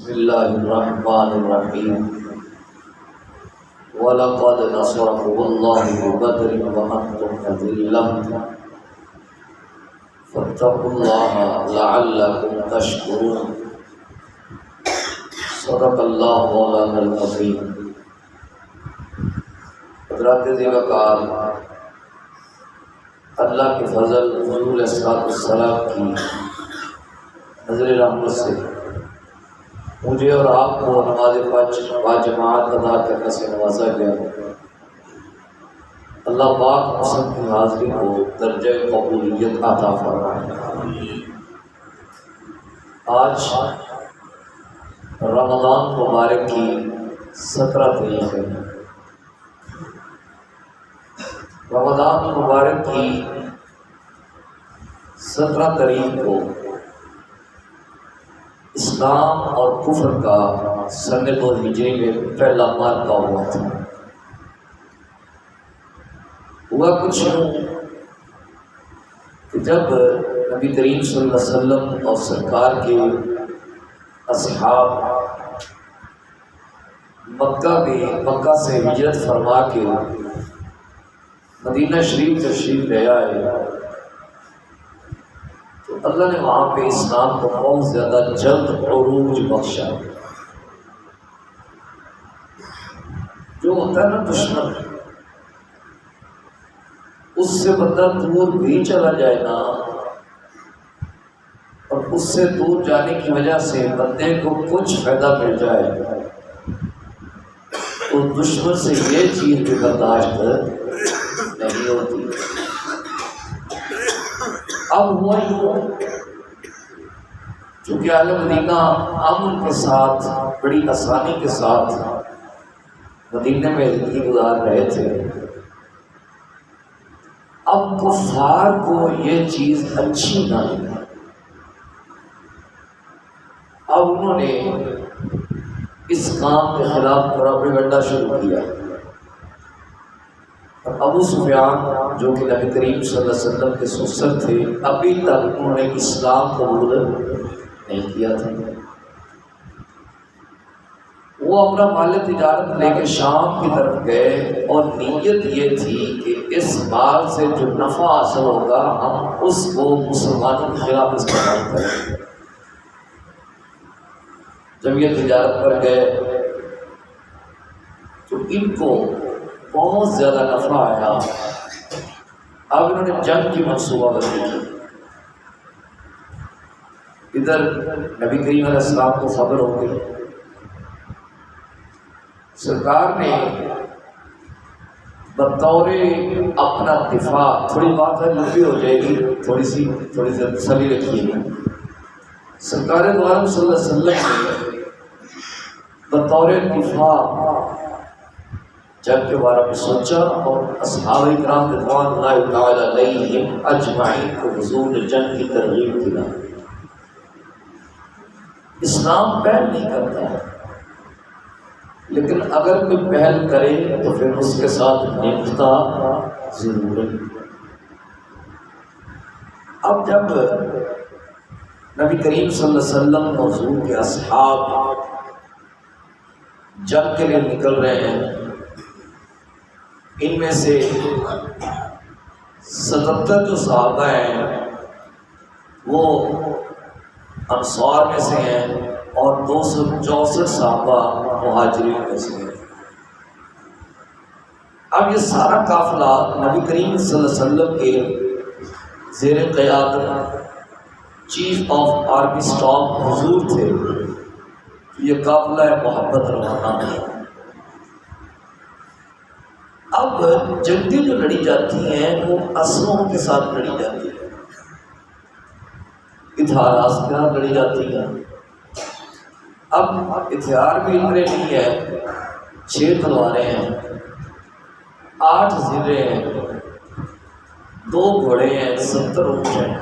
بسم الله الرحمن الرحيم ولقد نصركم الله ببدر وأنتم أذلة فاتقوا الله لعلكم تشكرون صدق الله مولانا العظيم۔ حضرات ذی وقار، اللہ کے فضل حضور علیہ السلام کی نظر رحمت سے مجھے اور آپ کو نماز باجماعت ادا کرنے سے نوازا گیا۔ اللہ پاک مسلم کی حاضری کو درجہ قبولیت عطا فرمائے۔ آج رمضان مبارک کی 17 تاریخ ہے۔ رمضان مبارک کی 17 تاریخ کو اسلام اور کفر کا سن 2 ہجری میں پہلا معرکہ ہوا تھا۔ ہوا کچھ یوں کہ جب نبی کریم صلی اللہ علیہ وسلم اور سرکار کے اصحاب مکہ سے ہجرت فرما کے مدینہ شریف تشریف لے آئے تو اللہ نے وہاں پہ اسلام کو بہت زیادہ جلد عروج بخشا۔ جو ہوتا ہے نا دشمن، اس سے بندہ دور بھی چلا جائے نا، اور اس سے دور جانے کی وجہ سے بندے کو کچھ فائدہ مل جائے تو دشمن سے یہ چیز بھی برداشت نہیں ہوتی۔ اب ہوا یوں، چونکہ اہل مدینہ امن کے ساتھ بڑی آسانی کے ساتھ مدینہ میں زندگی گزار رہے تھے، اب کفار کو یہ چیز اچھی نہ لگی۔ اب انہوں نے اس کام کے خلاف پروپیگنڈا شروع کیا۔ ابو سفیان جو کہ نبی کریم صلی اللہ علیہ وسلم کے سسر تھے، ابھی تک انہوں نے اسلام قبول نہیں کیا تھا۔ وہ اپنا مال تجارت لے کے شام کی طرف گئے اور نیت یہ تھی کہ اس مال سے جو نفع حاصل ہوگا ہم اس کو مسلمانوں کے خلاف استعمال کریں۔ جب یہ تجارت پر گئے تو ان کو بہت زیادہ نفع آیا۔ اب انہوں نے جنگ کی منصوبہ بندی کی۔ ادھر نبی کریم علیہ السلام کو خبر ہو گئی، سرکار نے بطور اپنا دفاع، تھوڑی بات ہے لمبی ہو جائے گی، تھوڑی سی تسلی رکھیے گا۔ سرکار دو عالم صلی اللہ علیہ وسلم نے بطور دفاع جنگ کے بارے میں سوچا اور اصحاب کرام رضوان اللہ تعالی علیہم اجمعین کو حضور نے جنگ کی ترغیب دیا۔ اسلام پہل نہیں کرتا ہے، لیکن اگر کوئی پہل کرے تو پھر اس کے ساتھ نمٹتا ضرور ہے۔ اب جب نبی کریم صلی اللہ علیہ وسلم حضور کے اصحاب جنگ کے لیے نکل رہے ہیں، ان میں سے 77 جو صحابہ ہیں وہ انصار میں سے ہیں اور 264 صحابہ مہاجرین میں سے ہیں۔ اب یہ سارا قافلہ نبی کریم صلی اللہ علیہ وسلم کے زیر قیادت چیف آف آرمی اسٹاف حضور تھے۔ یہ قافلہ محبت روانہ ہے۔ اب جنگیں جو لڑی جاتی ہیں وہ اسلحوں کے ساتھ لڑی جاتی ہیں، ہتھیارات کے ساتھ لڑی جاتی ہیں۔ اب ہتھیار بھی اتنے نہیں ہے، 6 تلواریں ہیں، 8 زرے ہیں، 2 گھوڑے ہیں، 70 اونٹ ہیں،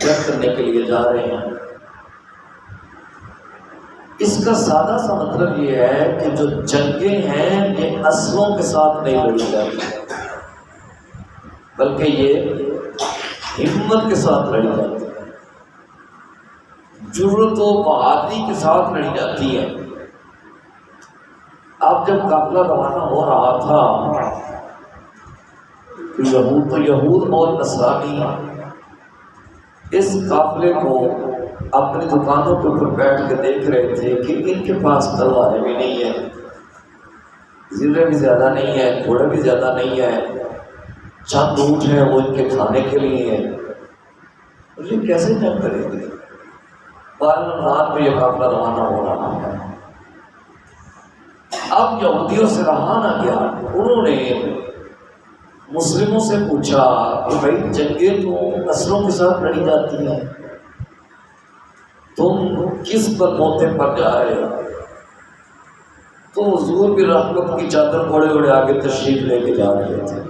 جنگ کرنے کے لیے جا رہے ہیں۔ اس کا سادہ سا مطلب یہ ہے کہ جو جنگیں ہیں یہ اسلحوں کے ساتھ نہیں لڑی جاتی، بلکہ یہ ہمت کے ساتھ لڑی جاتی ہے، جرأت و بہادری کے ساتھ لڑی جاتی ہے۔ اب جب قافلہ روانہ ہو رہا تھا تو یہود اور نصرانی اس قافلے کو اپنی دکانوں کے اوپر بیٹھ کے دیکھ رہے تھے کہ ان کے پاس تلواریں بھی نہیں ہیں، زرے بھی زیادہ نہیں ہے، گھوڑے بھی زیادہ نہیں ہے، چند اونٹ ہیں وہ ان کے کھانے کے لیے ہیں، یہ کیسے جنگ کریں گے؟ 12 رمضان میں یہ قافلہ روانہ ہو رہا ہے۔ اب یہودیوں سے رہا نہ گیا، انہوں نے مسلموں سے پوچھا کہ بھائی جنگیں تو نسلوں کے ساتھ لڑی جاتی ہیں، تم کس پر موتے پر جا رہے ہو؟ تو حضور بھی رحمت کی چادر اوڑھے اوڑھے آگے تشریف لے کے جا رہے تھے۔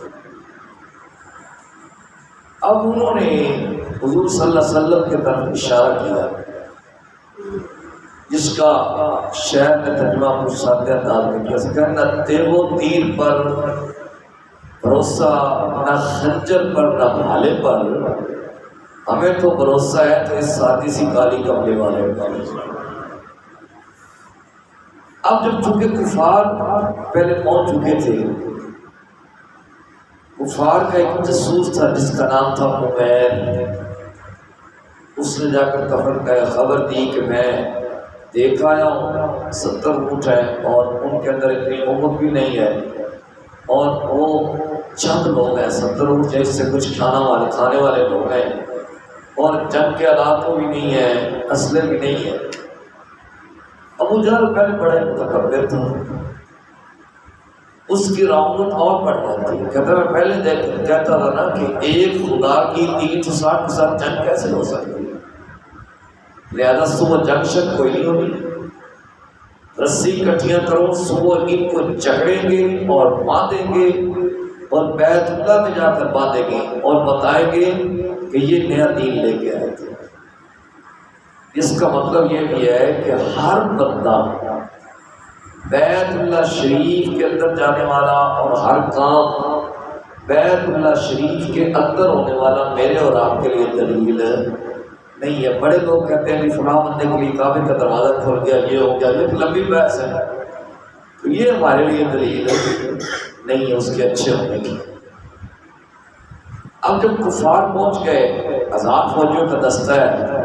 اب انہوں نے حضور صلی اللہ علیہ وسلم کی طرف اشارہ کیا، جس کا شہر نے ترجمہ کچھ سادہ انداز میں کیا، کہ نہ تیغ و تیر پر بھروسہ، نہ خنجر پر، نہ بھالے پر، ہمیں تو بھروسہ ہے تو اس سادی سی کالی کپڑے والے پر۔ اب جب چونکہ کفار پہلے پہنچ چکے تھے، کفار کا ایک جاسوس تھا جس کا نام تھا عمیر، اس نے جا کر کفر کا خبر دی کہ میں دیکھ آیا ہوں 70 اونٹ ہیں اور ان کے اندر اتنی عمر بھی نہیں ہے، اور وہ چند لوگ ہیں، 70 اونٹ جیسے سے کچھ کھانے والے لوگ ہیں، اور جنگ کے آلات بھی نہیں ہیں، اسلحے بھی نہیں ہیں۔ ابو جہل پہلے بڑا متکبر تھا، اس کی رغبت اور بڑھ جاتی ہے، کہتا میں پہلے کہتا تھا نا کہ ایک خدا کی 360 کے ساتھ جنگ کیسے ہو سکتی ہے، لہذا صبح جنگ شک کوئی نہیں ہوگی، رسی کٹھیاں کرو، صبح ان کو جکڑیں گے اور باندھیں گے اور بیت اللہ میں جا کر باندھیں گے اور بتائیں گے کہ یہ نیا دین لے کے آئے تھے۔ اس کا مطلب یہ بھی ہے کہ ہر بندہ بیت اللہ شریف کے اندر جانے والا اور ہر کام بیت اللہ شریف کے اندر ہونے والا میرے اور آپ کے لیے دلیل نہیں ہے۔ بڑے لوگ کہتے ہیں کہ فلاں بندے کے لیے کعبے کا دروازہ کھول گیا، یہ ہو گیا، یہ لمبی بحث ہے، تو یہ ہمارے لیے دلیل نہیں ہے اس کے اچھے ہونے کی۔ اب جب کفار پہنچ گئے، آزاد فوجیوں کا دستہ ہے،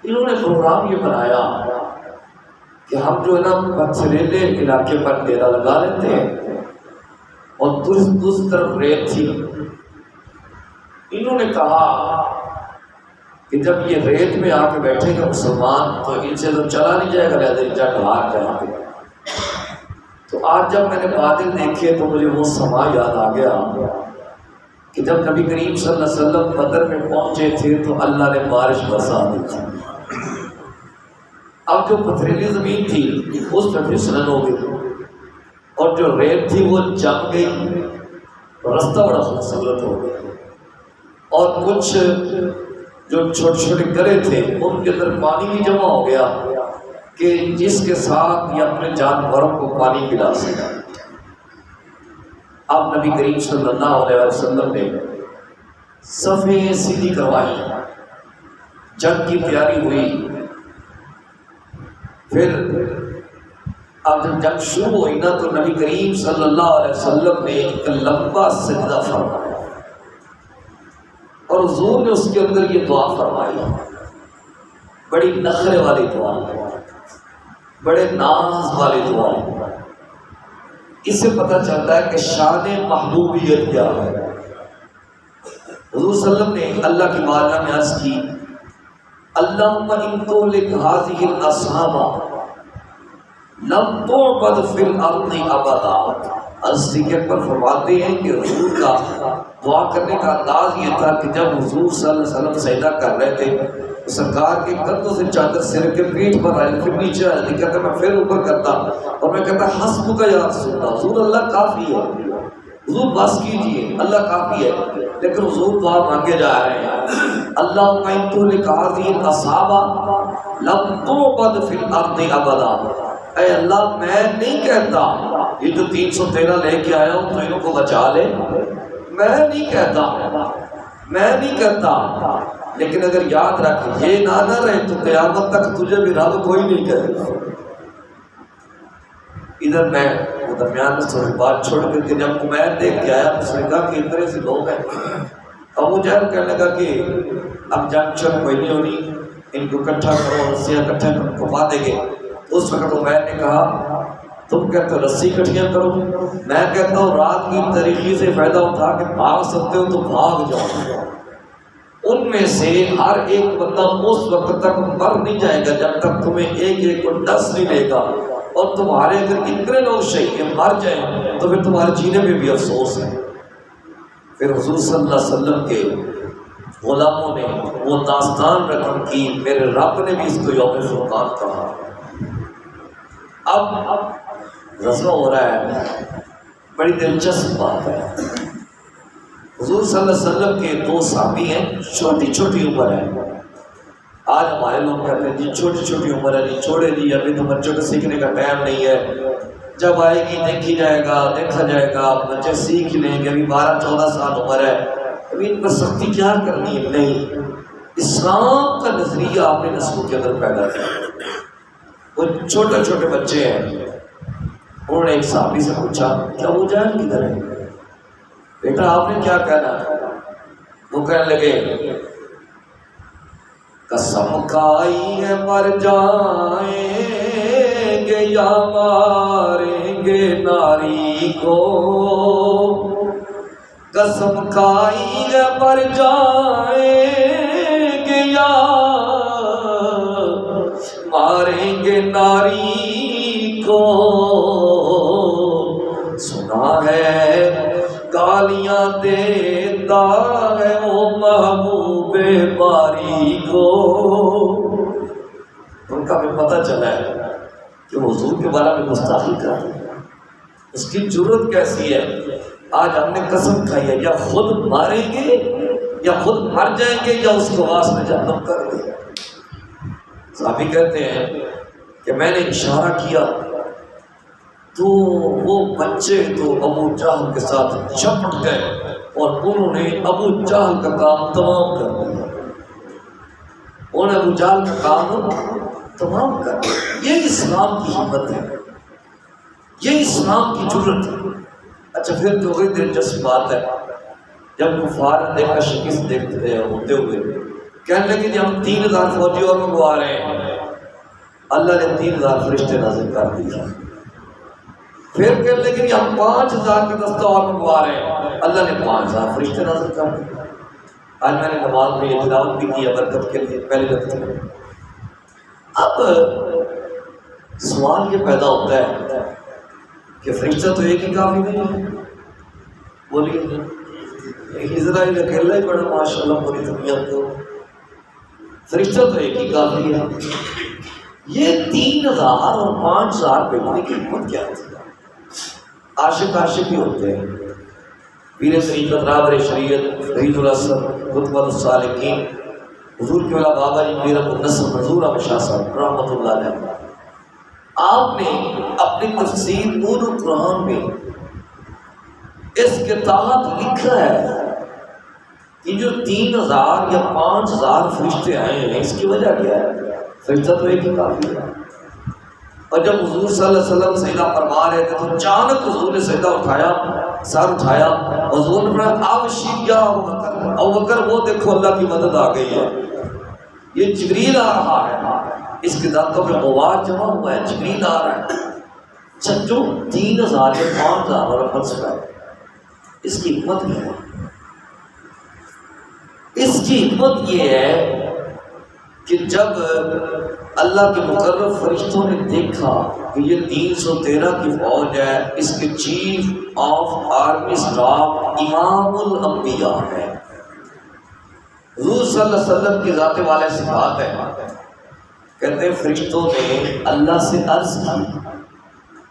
انہوں نے پروگرام یہ بنایا کہ ہم جو ہے نا پتھریلے علاقے پر ڈیرا لگا لیتے ہیں اور دوسری طرف ریت تھی۔ انہوں نے کہا کہ جب یہ ریت میں آ کے بیٹھے گا مسلمان تو ان سے تو چلا نہیں جائے گا، لہذا ان جا ڈھار جائیں گے۔ تو آج جب میں نے بادل دیکھے تو مجھے وہ سما یاد آ گیا کہ جب نبی کریم صلی اللہ علیہ وسلم بدر میں پہنچے تھے تو اللہ نے بارش برسا دی تھی۔ اب جو پتھریلی زمین تھی اس پہ پھسلن ہو گئی اور جو ریت تھی وہ جم گئی، رستہ بڑا خوبصورت ہو گیا، اور کچھ جو چھوٹے چھوٹے گرے تھے ان کے اندر پانی بھی جمع ہو گیا کہ جس کے ساتھ یہ اپنے جانوروں کو پانی پلا سکا۔ اب نبی کریم صلی اللہ علیہ وسلم نے صفیں سیدھی کروائی، جنگ کی تیاری ہوئی۔ پھر اب جب جنگ شروع ہوئی نا تو نبی کریم صلی اللہ علیہ وسلم نے ایک لمبا سجدہ فرمایا اور حضور نے اس کے اندر یہ دعا فرمائی، بڑی نخرے والی دعا، بڑے ناز والی دعا۔ اس سے پتہ چلتا ہے کہ شان محبوبیت کیا ہے۔ حضور صلی اللہ علیہ وسلم نے اللہ کی بارگاہ میں عرض کی، اللہم ان تہلک ہذہ الاصحاب لم تعبد فی الارض ابدا۔ صدیق اکبر فرماتے ہیں کہ حضور کا دعا کرنے کا انداز یہ تھا کہ جب حضور صلی اللہ علیہ وسلم سجدہ کر رہے تھے سرکار کے کندھوں سے چادر سر کے پیٹھ پر آئی، پھر نیچے آئی، کہتا میں پھر اوپر کرتا اور میں کہتا حسبک یا رسول اللہ، حضور اللہ کافی ہے، حضور بس کیجئے، اللہ کافی ہے۔ لیکن حضور دعا مانگے جا رہے ہیں، اللہم ان تہلک ہذہ الاصحاب لم تعبد فی الارض ابدا۔ اے اللہ میں نہیں کہتا یہ جو 313 لے کے آیا ہوں تو ان کو بچا لے، میں نہیں کہتا، میں نہیں کرتا، لیکن اگر یاد رکھ یہ نہ رہے تو قیامت تک تجھے بھی رب کوئی نہیں کہے گا۔ ادھر میں وہ درمیان میں تھوڑی بات چھوڑ کر کے جب عمیر دیکھ کے آیا اس نے کہا کہ اتنے سے لوگ ہیں۔ ابو جہل کہنے لگا کہ اب جنگ شنگ کوئی نہیں ہونی، ان کو اکٹھا کرو، رسیاں اکٹھا کرو، کما دیں گے۔ اس وقت عمیر نے کہا تم کہتے ہو رسی کٹھیاں کرو، میں کہتا ہوں رات کی تاریکی سے فائدہ اٹھا کے بھاگ سکتے ہو تو بھاگ جاؤ۔ ان میں سے ہر ایک بندہ اس وقت تک مر نہیں جائے گا جب تک تمہیں ایک ایک کو ڈس نہیں لے گا، اور تمہارے اگر اتنے لوگ شہید مر جائیں تو پھر تمہارے جینے میں بھی افسوس ہے۔ پھر حضور صلی اللہ علیہ وسلم کے غلاموں نے وہ داستان رقم کی، میرے رب نے بھی اس کو یوم فرقان کہا۔ اب غزوہ ہو رہا ہے، بڑی دلچسپ بات ہے۔ حضور صلی اللہ علیہ وسلم کے دو صحابی ہیں، چھوٹی چھوٹی عمر ہے۔ آج ہمارے لوگ کہتے ہیں جی چھوٹی چھوٹی عمر ہے، جی چھوڑے جی ابھی تو بچوں کو سیکھنے کا ٹائم نہیں ہے، جب آئے گی دیکھی جائے گا، دیکھا جائے گا، بچے سیکھ لیں گے، ابھی 12-14 سال عمر ہے، ابھی ان پر سختی کیا کرنی ہے۔ نہیں، اسلام کا نظریہ آپ نے نسلوں کے اندر پیدا کیا۔ وہ چھوٹے چھوٹے بچے ہیں، انہوں نے ایک صحابی سے پوچھا کیا ابو جہل کدھر ہے؟ بیٹا آپ نے کیا کہنا؟ وہ کہنے لگے قسم کھائی ہے مر جائیں گے یا ماریں گے ناری کو، قسم کھائی ہے مر جائیں گے یا ماریں گے ناری کو، سنا ہے گالیاں دیتا ہے وہ محبوب باری کو۔ ان کا بھی پتہ چلا ہے کہ حضور کے بارے میں گستاخی کر رہے ہیں، اس کی جرت کیسی ہے۔ آج ہم نے قسم کھائی ہے یا خود ماریں گے یا خود مر جائیں گے یا اس کو واسطے جہنم کر دیں گے۔ صحابی کہتے ہیں کہ میں نے اشارہ کیا تو وہ بچے تو ابو جہل کے ساتھ چپٹ گئے اور انہوں نے ابو جہل کا کام تمام کر دیا، انہوں نے ابو جہل کا کام تمام کر دیا۔ یہ اسلام کی ہمت ہے، یہ اسلام کی جرت ہے۔ اچھا پھر تو بڑی دلچسپ بات ہے، جب کفار نے دیکھا شکست دیکھتے ہوتے ہوئے کہنے لگے کہ ہم 3000 فوجی اور منگوا رہے ہیں، اللہ نے 3000 فرشتے نازل کر دیے۔ پھر کہنے لگے کہ ہم 5000 کا دستہ اور منگوا رہے ہیں، اللہ نے 5000 فرشتے نازل کر دیے۔ آج میں نے نماز میں یہ تلاوت بھی کی ہے برکت کے لیے پہلی رکعت میں۔ اب سوال یہ پیدا ہوتا ہے کہ فرشتہ تو ایک ہی کافی نہیں ہے، بولیے اسرائیل اکیلا ہی پڑا ماشاءاللہ پوری دنیا کو، فرشتہ تو ایک ہی کافی ہے۔ یہ 3000 اور 5000 بھیجنے کی حکمت کیا تھی؟ عاشق ہی ہوتے ہیں، پیر طریقت رابر شریعت فرید الاسر خطبۃ السالکین حضور کے والا بابا جی پیر ابو النصر منظور احمد شاہ صاحب رحمۃ اللہ علیہ، آپ نے اپنی تفسیر نور القرآن میں اس کے تحت لکھا ہے کہ جو 3000 یا 5000 فرشتے آئے ہیں اس کی وجہ کیا ہے؟ فرشتہ تو ایک ہی کافی ہے۔ اور جب حضور صلی اللہ علیہ وسلم سجدہ فرما رہے تھے تو اچانک حضور نے سجدہ اٹھایا، سر اٹھایا، حضور نے فرمایا ابشر یا ابوبکر، ابوبکر وہ دیکھو اللہ کی مدد آ گئی ہے، یہ جبریل آ رہا ہے، اس کے دانتوں پہ غبار جمع ہوا ہے، جبریل آ رہا ہے۔ سچو 3000 یا 5000 اور فلسفہ ہے، اس کی حکمت کیا ہے؟ اس کی حکمت یہ ہے کہ جب اللہ کے مقرب فرشتوں نے دیکھا کہ یہ 313 کی فوج ہے، اس کے چیف آف آرمی اسٹاف امام الانبیاء ہے، حضور صلی اللہ علیہ وسلم کی ذات والے سے بات ہے، کہتے ہیں فرشتوں نے اللہ سے عرض کی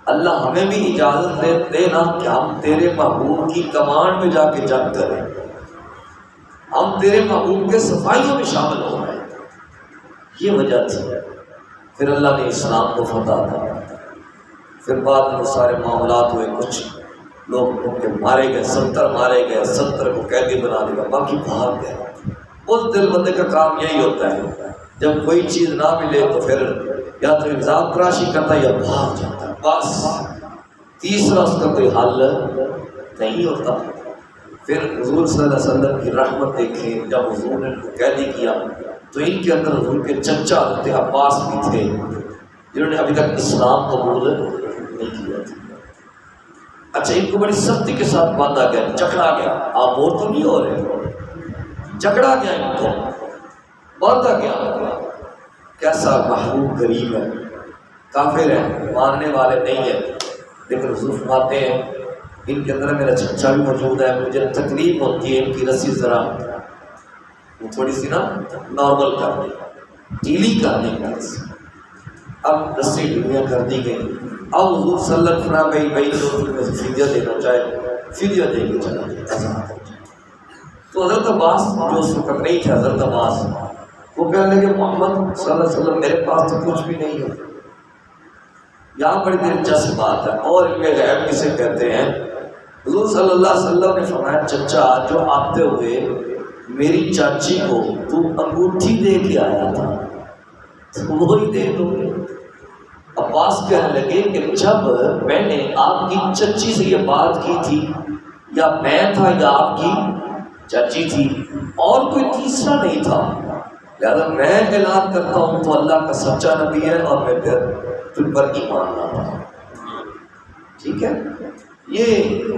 اللہ ہمیں بھی اجازت دے نا کہ ہم تیرے محبوب کی کمانڈ میں جا کے جنگ کریں، ہم تیرے محبوب کے صفائیوں میں شامل ہو رہے ہیں۔ یہ وجہ تھی۔ پھر اللہ نے اسلام کو فتح تھا، پھر بعد میں سارے معاملات ہوئے، کچھ لوگ ان کے مارے گئے، 70 مارے گئے، 70 کو قیدی بنا دیا، باقی بھاگ گئے۔ اس دل بندے کا کام یہی ہوتا ہے، جب کوئی چیز نہ ملے تو پھر یا تو الزام تراشی کرتا ہے یا بھاگ جاتا ہے، بس تیسرا اس کا کوئی حل نہیں ہوتا۔ پھر حضور صلی اللہ علیہ وسلم کی رحمت دیکھیں، جب حضور نے ان کو قیدی کیا تو ان کے اندر حضور کے چچا حضرت عباس بھی تھے جنہوں نے ابھی تک اسلام قبول نہیں کیا تھا۔ اچھا، ان کو بڑی سختی کے ساتھ باندھا گیا، جکڑا گیا، آپ اور تو نہیں ہو رہے، جکڑا گیا، ان کو باندھا گیا۔ کیسا محبوب غریب ہے، کافر ہے، ماننے والے نہیں ہیں، لیکن حضور فرماتے ہیں ان کے اندر میرا چچا بھی موجود ہے، مجھے تکلیف ہوتی ہے ان کی رسی ذرا وہ تھوڑی سی نا نارمل کر دیں، ڈھیلی کر دیں گے۔ اب رسی ڈھیلیاں کر دی گئی۔ اب حضور صلی اللہ علیہ وسلم بھائی جو فدیہ دینا چاہے فدیہ دے کے چلا جائے۔ تو حضرت عباس جو اس وقت نہیں تھے، حضرت عباس وہ کہنے لگے محمد صلی اللہ علیہ وسلم میرے پاس تو کچھ بھی نہیں ہے۔ یہاں بڑی دلچسپ بات ہے، اور علم غیب کسے کہتے ہیں؟ حضور صلی اللہ علیہ وسلم نے فرمایا چچا جو آتے ہوئے میری چاچی کو تو انگوٹھی دے کے آیا تھا تو وہی دے دو۔ عباس کہنے لگے کہ جب میں نے آپ کی چچی سے یہ بات کی تھی، یا میں تھا یا آپ کی چاچی تھی، اور کوئی تیسرا نہیں تھا، لہذا میں اعلان کرتا ہوں تو اللہ کا سچا نبی ہے اور میں پھر تم پر ایمان لاتا ہوں۔ ٹھیک ہے، یہ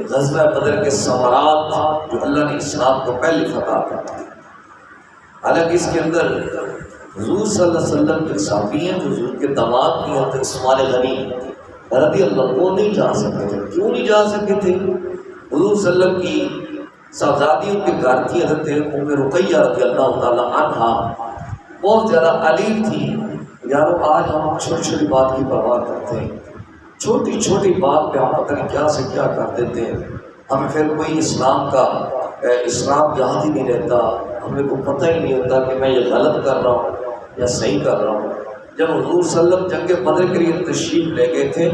غزوہ بدر کے ثمرات جو اللہ نے اسلام کو پہلی فتح کرتا ہے۔ حالانکہ اس کے اندر حضور صلی اللہ علیہ وسلم کے صحابی ہیں جو حضور کے داماد بھی ہیں، عثمان غنی رضی اللہ وہ نہیں جا سکے تھے۔ کیوں نہیں جا سکے تھے؟ حضور صلی اللہ علیہ وسلم کی صاحبزادیوں کے گھر کی حضرت ام رقیہ رضی اللہ تعالیٰ عنہا بہت زیادہ علیل تھی۔ یارو آج ہم چھوٹی چھوٹی بات کی پرواہ کرتے ہیں، چھوٹی چھوٹی بات پہ ہم پتہ نہیں کیا سے کیا کر دیتے ہیں، ہمیں پھر کوئی اسلام یاد ہی نہیں رہتا، ہمیں کو پتہ ہی نہیں ہوتا کہ میں یہ غلط کر رہا ہوں یا صحیح کر رہا ہوں۔ جب حضور صلی اللہ علیہ وسلم جنگ بدر کے لیے تشریف لے گئے تھے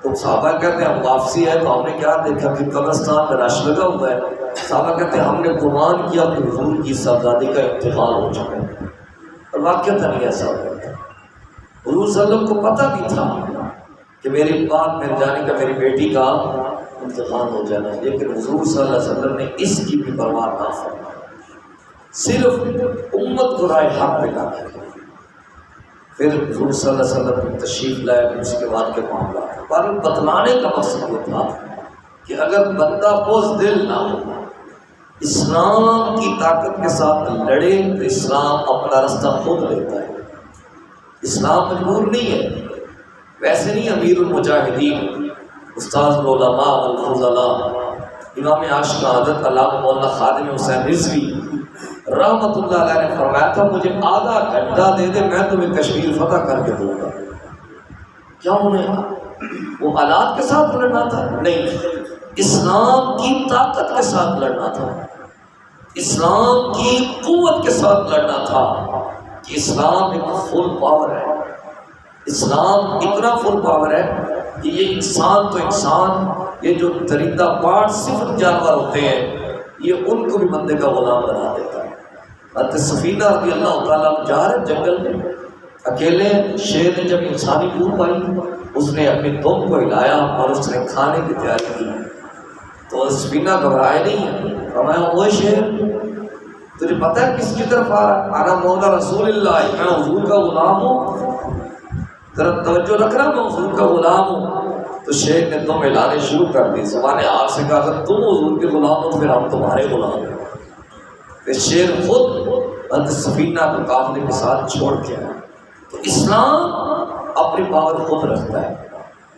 تو صحابہ کہتے ہیں ہم واپسی ہے تو ہم نے کیا دیکھا کہ قبرستان میں رش لگا ہوا ہے۔ صحابہ کہتے ہیں ہم نے گمان کیا کہ حضور کی صاحبزادی کا انتقال ہو چکا ہے، اور واقعہ تھا نہیں ایسا ہوتا۔ حضور صلی اللہ علیہ وسلم کو پتہ بھی تھا کہ میری بات میرے جانے کا میری بیٹی کا انتقال ہو جانا ہے، لیکن حضور صلی اللہ علیہ وسلم نے اس کی بھی پرواہ نہ فرمائی، صرف امت کو رائے حق پہ لا دیا۔ پھر حضور صلی اللہ علیہ وسلم نے تشریف لائے، اس کے بعد کے معاملات پر بتلانے کا مقصد یہ تھا کہ اگر بندہ بزدل نہ ہو، اسلام کی طاقت کے ساتھ لڑے تو اسلام اپنا رستہ خود لیتا ہے۔ اسلام مجبور نہیں ہے، ویسے نہیں امیر المجاہدین استاذ العلماء الفضلاء امام عاشق حضرت علامہ مولانا خادم حسین رضوی رحمۃ اللہ علیہ نے فرمایا تھا مجھے آدھا گھنٹہ دے دے میں تمہیں کشمیر فتح کر کے دوں گا۔ کیا انہیں وہ آلات کے ساتھ لڑنا تھا؟ نہیں، اسلام کی طاقت کے ساتھ لڑنا تھا، اسلام کی قوت کے ساتھ لڑنا تھا کہ اسلام ایک فل پاور ہے۔ اسلام اتنا فل پاور ہے کہ یہ انسان تو انسان، یہ جو درندہ پارٹ صفر جانور ہوتے ہیں یہ ان کو بھی بندے کا غلام بنا دیتا ہے۔ حضرت سفینہ رضی اللہ تعالیٰ جا رہے جنگل میں اکیلے، شیر نے جب انسانی بو پائی اس نے اپنی دم کو ہلایا اور اس نے کھانے کی تیاری کی، تو سفینہ گھبرائے نہیں ہے، فرمایا وہ شیر تجھے پتہ ہے کس کی طرف آ رہا ہے؟ انا مولا رسول اللہ، میں حضور کا غلام ہوں، ذرا توجہ رکھنا، میں حضور کا غلام ہوں۔ تو شیر نے دم ہلانے شروع کر دی، زبان آگ سے کہا اگر تم حضور کے غلام ہو پھر ہم تمہارے غلام ہیں۔ پھر شیر خود حضرت سفینہ کو قافلے کے ساتھ چھوڑ کے آیا۔ تو اسلام اپنی پاور خود رکھتا ہے،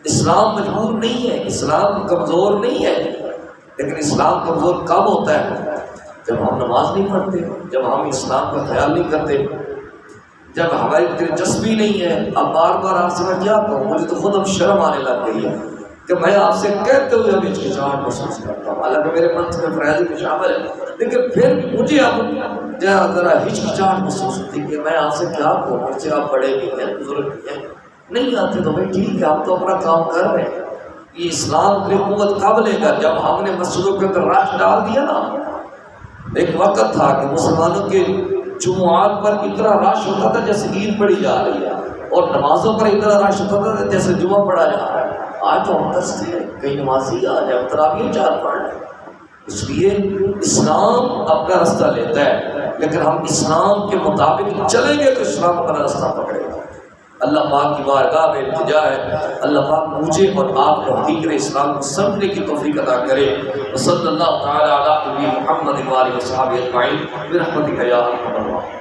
اسلام مجبور نہیں ہے، اسلام کمزور نہیں ہے، لیکن اسلام کمزور کب ہوتا ہے؟ جب ہم نماز نہیں پڑھتے، جب ہم اسلام کا خیال نہیں کرتے، جب ہماری دلچسپی نہیں ہے۔ اب بار بار آپ سے میں کیا کہوں، مجھے تو خود اب شرم آنے لگ گئی ہے کہ میں آپ سے کہتے ہوئے اب ہچکچاہٹ محسوس کرتا ہوں، حالانکہ میرے من میں فرائض میں شامل ہے، لیکن پھر بھی مجھے اب ذرا ہچکچاہٹ محسوس ہوتی ہے کہ میں آپ سے کیا کہوں، مجھ سے آپ بڑے بھی ہیں، بزرگ بھی ہیں، نہیں آتے تو بھائی ٹھیک ہے آپ تو اپنا کام کر رہے ہیں، یہ اسلام کی قوت کب لے گا؟ جب ہم نے مسجدوں کے اندر راش ڈال دیا نا۔ ایک وقت تھا کہ مسلمانوں کے جمعات پر اتنا رش ہوتا تھا جیسے عید پڑھی جا رہی ہے، اور نمازوں پر اتنا رش ہوتا تھا جیسے جمعہ پڑھا جا رہا ہے۔ آج تو ہم دستے ہیں کئی نمازی آ جائے تراویح 4 پڑھ رہے ہیں۔ اس لیے اسلام اپنا رستہ لیتا ہے، لیکن ہم اسلام کے مطابق چلیں گے تو اسلام اپنا رستہ پکڑے گا۔ اللہ پاک کی بارگاہ میں التجا ہے، اللہ پاک مجھے اور آپ کو حقیقت اسلام کو سمجھنے کی توفیق عطا کرے۔ وصلی اللہ تعالی علی نبی محمد و آلہ و صحبہ اجمعین برحمتک یا ارحم الراحمین۔